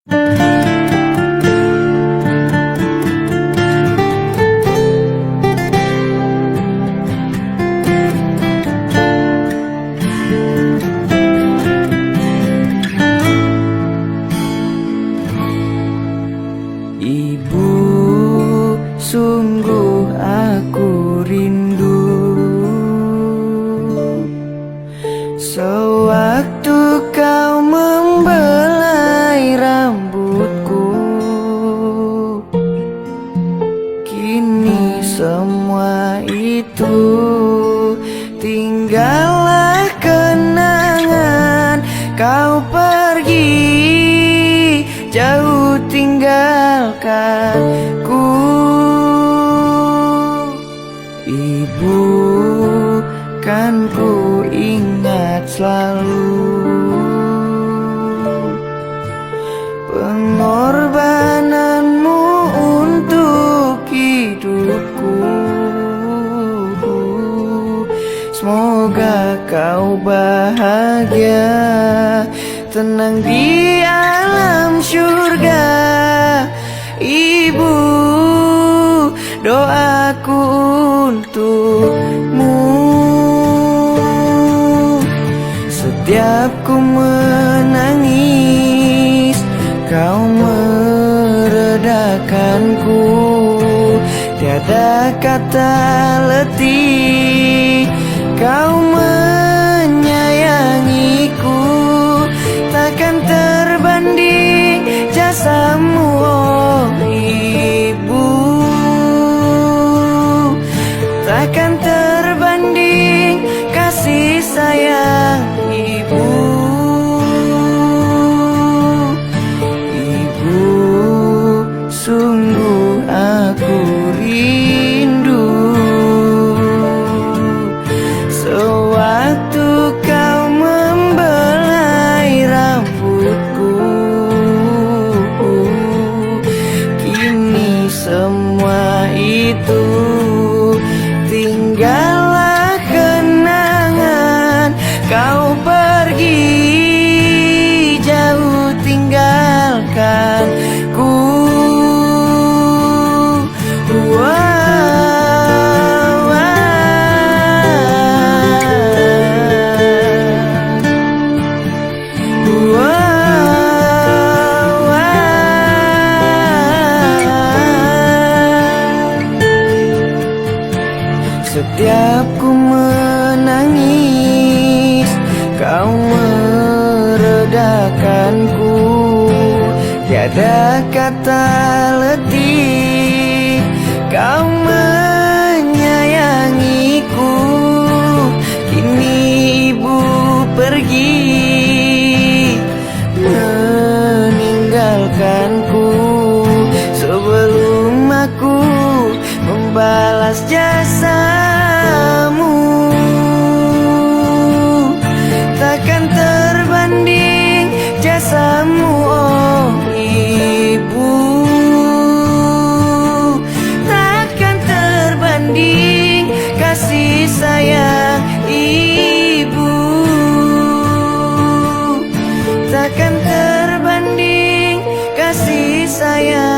Ibu, sungguh aku rindu. Sewaktu kau membelai rambutku, kini semua itu tinggallah kenangan. Kau pergi jauh tinggalkanku. Ibu, kan ku ingat selalu pengorbananmu untuk hidupku. Semoga kau bahagia, tenang di alam surga. Ibu, doaku untukmu. Setiap ku menangis, kau meredakanku. Tiada kata letih, kau menyayangiku. Takkan terbanding jasamu, oh ibu. Takkan terbanding kasih sayang ibu. Ibu, sungguh aku rindu. Sewaktu kau membelai rambutku, kini semua itu tinggallah kenangan. Kau pergi jauh tinggalkanku. Setiap ku menangis, kau meredakanku. Tiada kata letih, kau menyayangiku. Kini ibu pergi meninggalkanku. Sebelum aku membalas jasamu, takkan terbanding jasamu, oh ibu. Takkan terbanding kasih sayang ibu. Takkan terbanding kasih sayang